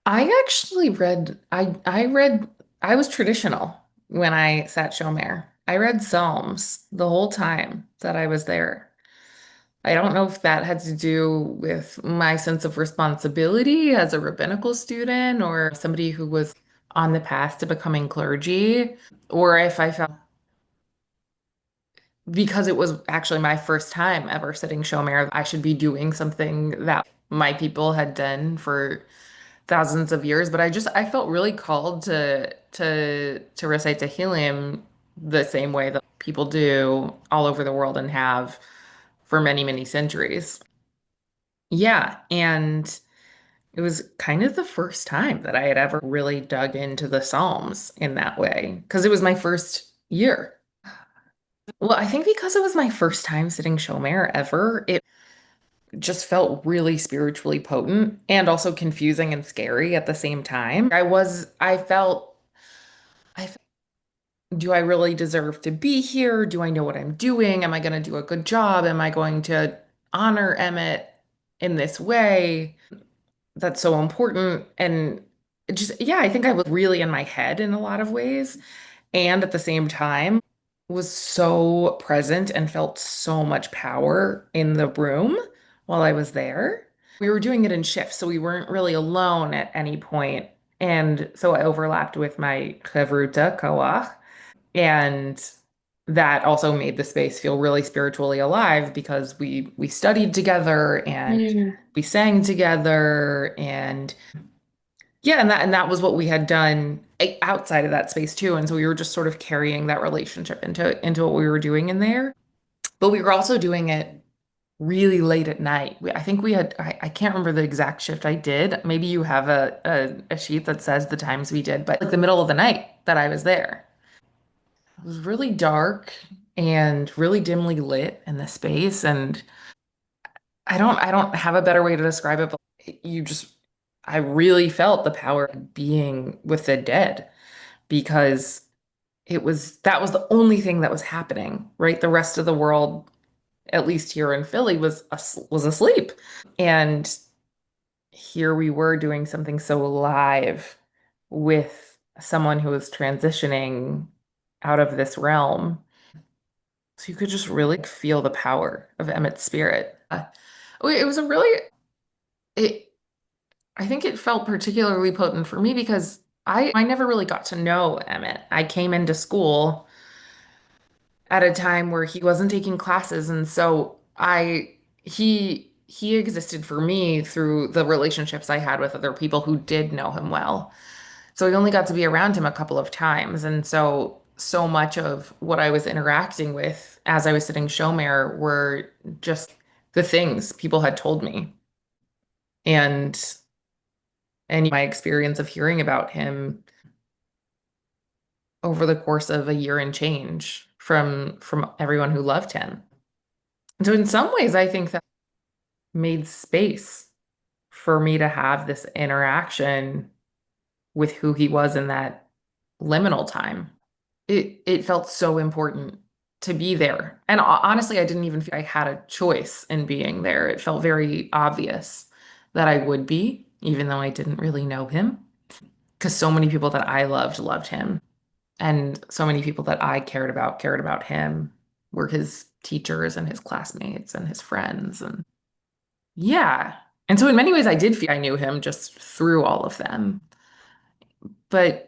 I actually read I was traditional when I sat Shomer. I read Psalms the whole time that I was there. I don't know if that had to do with my sense of responsibility as a rabbinical student or somebody who was on the path to becoming clergy, or if I felt because it was actually my first time ever sitting Shomer, I should be doing something that my people had done for thousands of years. But I felt really called to recite Tehillim the same way that people do all over the world and have for many, many centuries. Yeah, and it was kind of the first time that I had ever really dug into the Psalms in that way because it was my first year. Well, I think because it was my first time sitting Shomer ever, it just felt really spiritually potent and also confusing and scary at the same time. I felt, do I really deserve to be here? Do I know what I'm doing? Am I going to do a good job? Am I going to honor Emet in this way? That's so important. And just, yeah, I think I was really in my head in a lot of ways. And at the same time, was so present and felt so much power in the room while I was there. We were doing it in shifts, so we weren't really alone at any point. And so I overlapped with my Chavruta Koach, and that also made the space feel really spiritually alive because we studied together and Mm. we sang together and yeah, and that was what we had done outside of that space too. And so we were just sort of carrying that relationship into what we were doing in there. But we were also doing it really late at night. I think we had I can't remember the exact shift I did. Maybe you have a sheet that says the times we did, but like the middle of the night that I was there. It was really dark and really dimly lit in the space. And I don't have a better way to describe it, but you just I really felt the power of being with the dead because that was the only thing that was happening, right? The rest of the world, at least here in Philly, was asleep. And here we were doing something so live with someone who was transitioning out of this realm. So you could just really feel the power of Emmett's spirit. It was a really it I think it felt particularly potent for me because I never really got to know Emmett. I came into school at a time where he wasn't taking classes, and so he existed for me through the relationships I had with other people who did know him well. So I only got to be around him a couple of times, and so much of what I was interacting with as I was sitting Shomer were just the things people had told me. And my experience of hearing about him over the course of a year and change from everyone who loved him. So in some ways, I think that made space for me to have this interaction with who he was in that liminal time. It felt so important to be there. And honestly, I didn't even feel I had a choice in being there. It felt very obvious that I would be, even though I didn't really know him, because so many people that I loved him. And so many people that I cared about him were his teachers and his classmates and his friends. And yeah. And so in many ways, I did feel I knew him just through all of them. But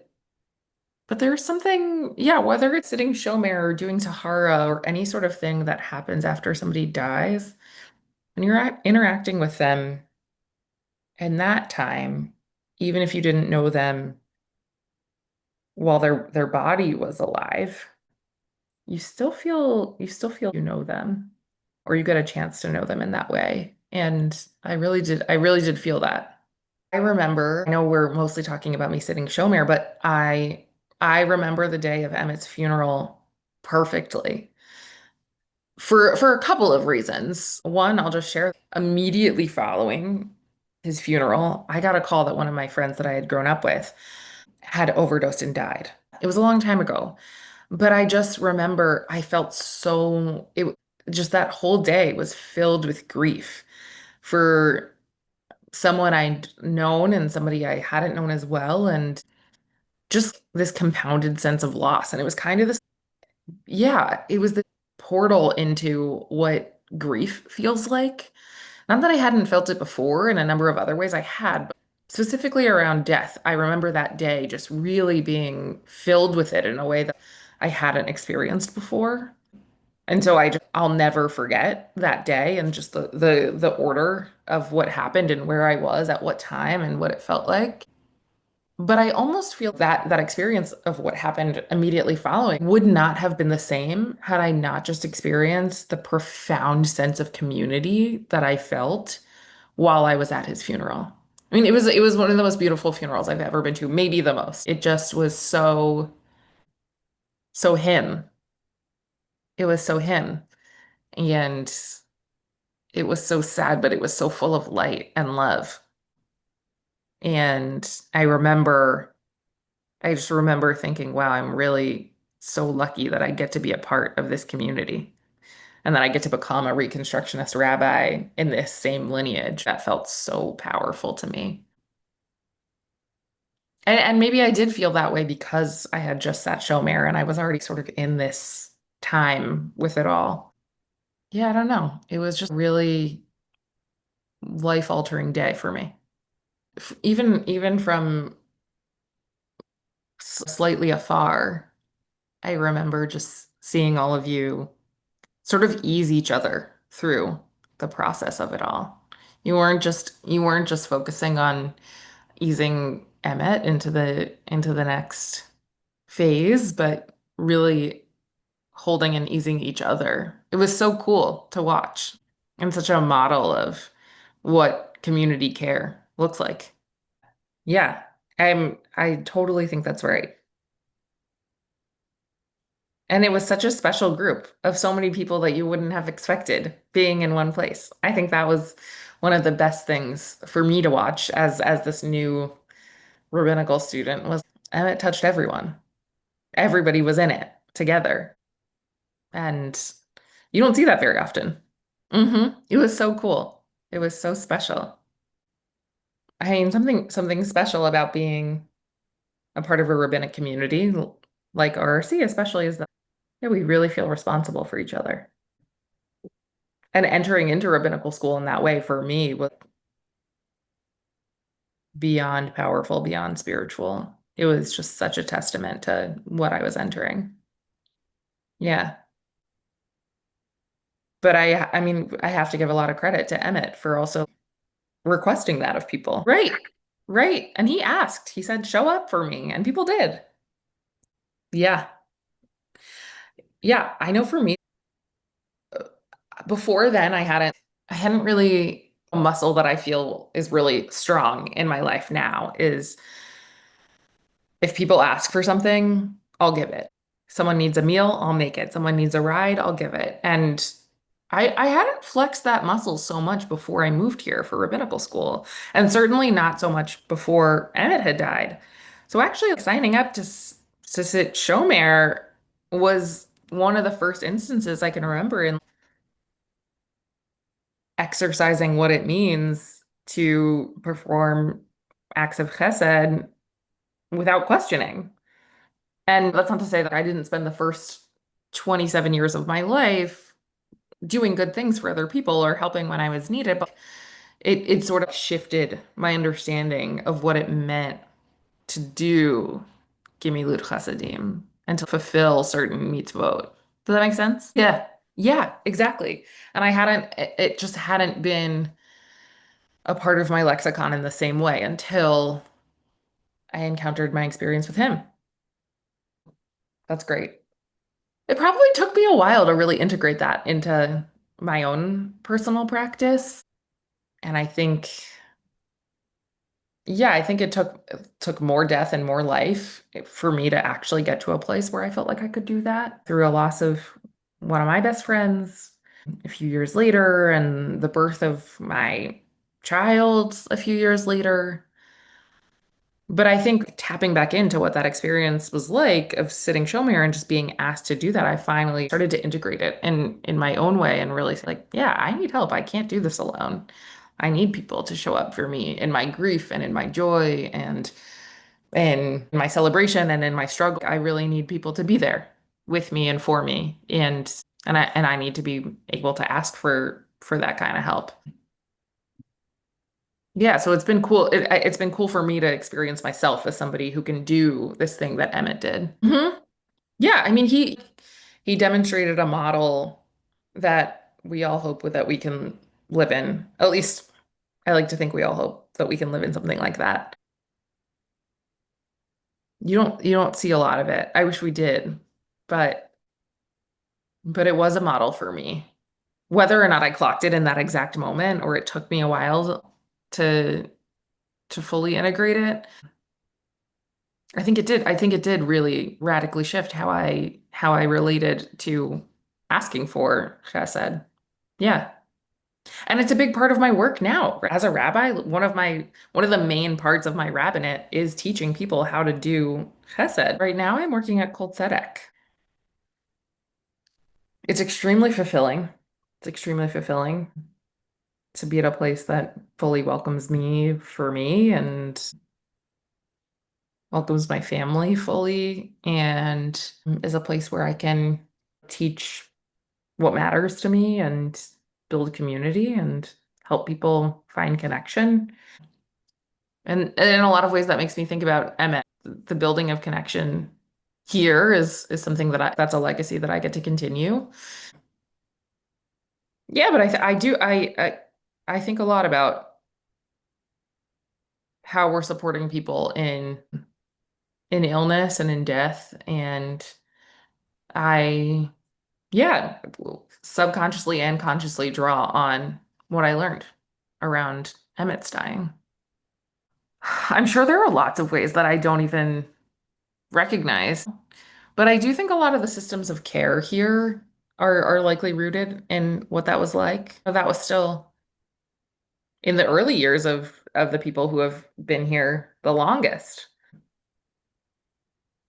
there's something, yeah, whether it's sitting Shomer or doing Tahara or any sort of thing that happens after somebody dies, when you're interacting with them in that time, even if you didn't know them while their body was alive, you still feel you know them or you get a chance to know them in that way. And I really did feel that. I remember, I know we're mostly talking about me sitting Shomer, but I remember the day of Emmett's funeral perfectly for a couple of reasons. One, I'll just share immediately following his funeral, I got a call that one of my friends that I had grown up with had overdosed and died. It was a long time ago. But I just remember I felt just that whole day was filled with grief for someone I'd known and somebody I hadn't known as well, and just this compounded sense of loss. And it was kind of this, yeah, it was the portal into what grief feels like. Not that I hadn't felt it before in a number of other ways, I had, but specifically around death. I remember that day just really being filled with it in a way that I hadn't experienced before. And so I'll never forget that day and just the order of what happened and where I was at what time and what it felt like. But I almost feel that that experience of what happened immediately following would not have been the same had I not just experienced the profound sense of community that I felt while I was at his funeral. I mean, it was one of the most beautiful funerals I've ever been to, maybe the most. It just was so him. It was so him. And it was so sad, but it was so full of light and love. And I just remember thinking, wow, I'm really so lucky that I get to be a part of this community and that I get to become a Reconstructionist rabbi in this same lineage. That felt so powerful to me. And maybe I did feel that way because I had just sat Shomer and I was already sort of in this time with it all. Yeah, I don't know. It was just a really life-altering day for me. Even from slightly afar, I remember just seeing all of you sort of ease each other through the process of it all. You weren't just focusing on easing Emet into the next phase, but really holding and easing each other. It was so cool to watch and such a model of what community care looks like. Yeah, I totally think that's right. And it was such a special group of so many people that you wouldn't have expected being in one place. I think that was one of the best things for me to watch as this new rabbinical student was, and it touched everyone. Everybody was in it together. And you don't see that very often. It was so cool. It was so special. I mean, something special about being a part of a rabbinic community like RRC, especially, is that, yeah, we really feel responsible for each other. And entering into rabbinical school in that way for me was beyond powerful, beyond spiritual. It was just such a testament to what I was entering. Yeah. But I mean, I have to give a lot of credit to Emmett for also requesting that of people. Right. Right. And he asked, he said, show up for me. And people did. Yeah. Yeah. I know for me, before then, I hadn't really a muscle that I feel is really strong in my life now is if people ask for something, I'll give it. Someone needs a meal, I'll make it. Someone needs a ride, I'll give it. And I hadn't flexed that muscle so much before I moved here for rabbinical school, and certainly not so much before Emmett had died. So actually, signing up to sit Shomer was one of the first instances I can remember in exercising what it means to perform acts of chesed without questioning. And that's not to say that I didn't spend the first 27 years of my life doing good things for other people or helping when I was needed, but it sort of shifted my understanding of what it meant to do Gimilut Chasadim and to fulfill certain mitzvot. Does that make sense? Yeah. Yeah, exactly. And it just hadn't been a part of my lexicon in the same way until I encountered my experience with him. That's great. It probably took me a while to really integrate that into my own personal practice. And I think, yeah, I think it took more death and more life for me to actually get to a place where I felt like I could do that through a loss of one of my best friends a few years later and the birth of my child a few years later. But I think tapping back into what that experience was like of sitting Shomer and just being asked to do that, I finally started to integrate it in my own way and really like, yeah, I need help. I can't do this alone. I need people to show up for me in my grief and in my joy and in my celebration and in my struggle. I really need people to be there with me and for me. And I need to be able to ask for that kind of help. Yeah, so it's been cool. It's been cool for me to experience myself as somebody who can do this thing that Emmett did. Yeah, I mean he demonstrated a model that we all hope that we can live in. At least I like to think we all hope that we can live in something like that. You don't see a lot of it. I wish we did, but it was a model for me. Whether or not I clocked it in that exact moment or it took me a while to fully integrate it, I think it did. I think it did really radically shift how I related to asking for chesed. Yeah. And it's a big part of my work now. As a rabbi, one of the main parts of my rabbinate is teaching people how to do chesed. Right now I'm working at Kol Tzedek. It's extremely fulfilling. It's extremely fulfilling to be at a place that fully welcomes me for me and welcomes my family fully and is a place where I can teach what matters to me and build a community and help people find connection. And in a lot of ways, that makes me think about Emet. The building of connection here is something that's a legacy that I get to continue. Yeah, but I do I think a lot about how we're supporting people in illness and in death, and I yeah, subconsciously and consciously draw on what I learned around Emmett's dying. I'm sure there are lots of ways that I don't even recognize, but I do think a lot of the systems of care here are likely rooted in what that was like. That was still in the early years of the people who have been here the longest.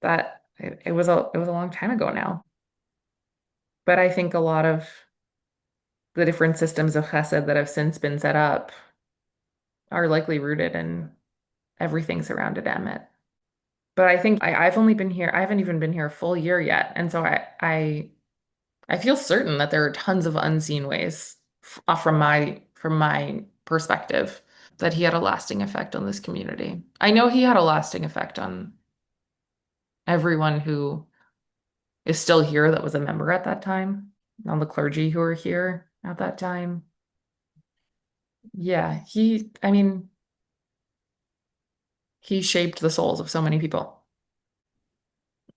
That it was a long time ago now. But I think a lot of the different systems of chesed that have since been set up are likely rooted in everything surrounded Emmett. But I think I've only been here, I haven't even been here a full year yet. And so I feel certain that there are tons of unseen ways from my perspective that he had a lasting effect on this community. I know he had a lasting effect on everyone who is still here that was a member at that time, on the clergy who were here at that time. Yeah, I mean, he shaped the souls of so many people.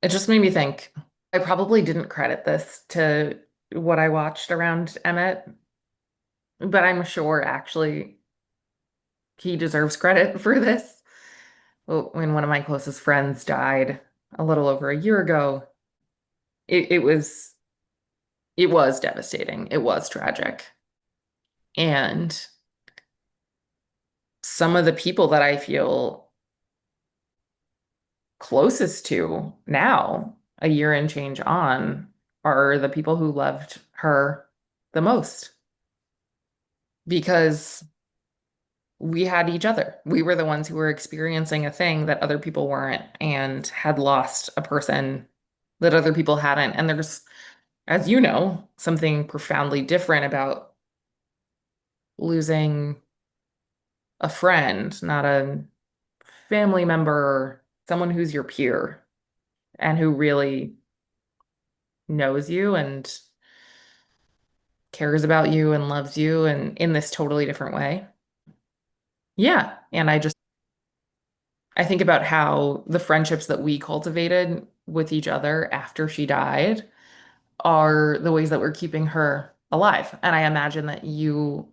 It just made me think. I probably didn't credit this to what I watched around Emmett, but I'm sure actually he deserves credit for this. When one of my closest friends died a little over a year ago, it was devastating. It was tragic. And some of the people that I feel closest to now, a year and change on, are the people who loved her the most because we had each other. We were the ones who were experiencing a thing that other people weren't and had lost a person that other people hadn't. And there's, as you know, something profoundly different about losing a friend, not a family member, someone who's your peer and who really knows you and cares about you and loves you and in this totally different way. Yeah. And I think about how the friendships that we cultivated with each other after she died are the ways that we're keeping her alive. And I imagine that you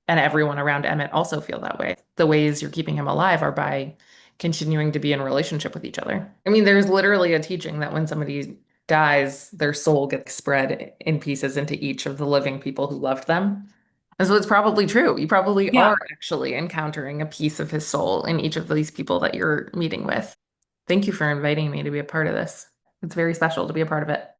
and everyone around Emmett also feel that way. The ways you're keeping him alive are by continuing to be in relationship with each other. I mean, there's literally a teaching that when somebody dies, their soul gets spread in pieces into each of the living people who loved them. And so it's probably true. You probably Yeah. are actually encountering a piece of his soul in each of these people that you're meeting with. Thank you for inviting me to be a part of this. It's very special to be a part of it.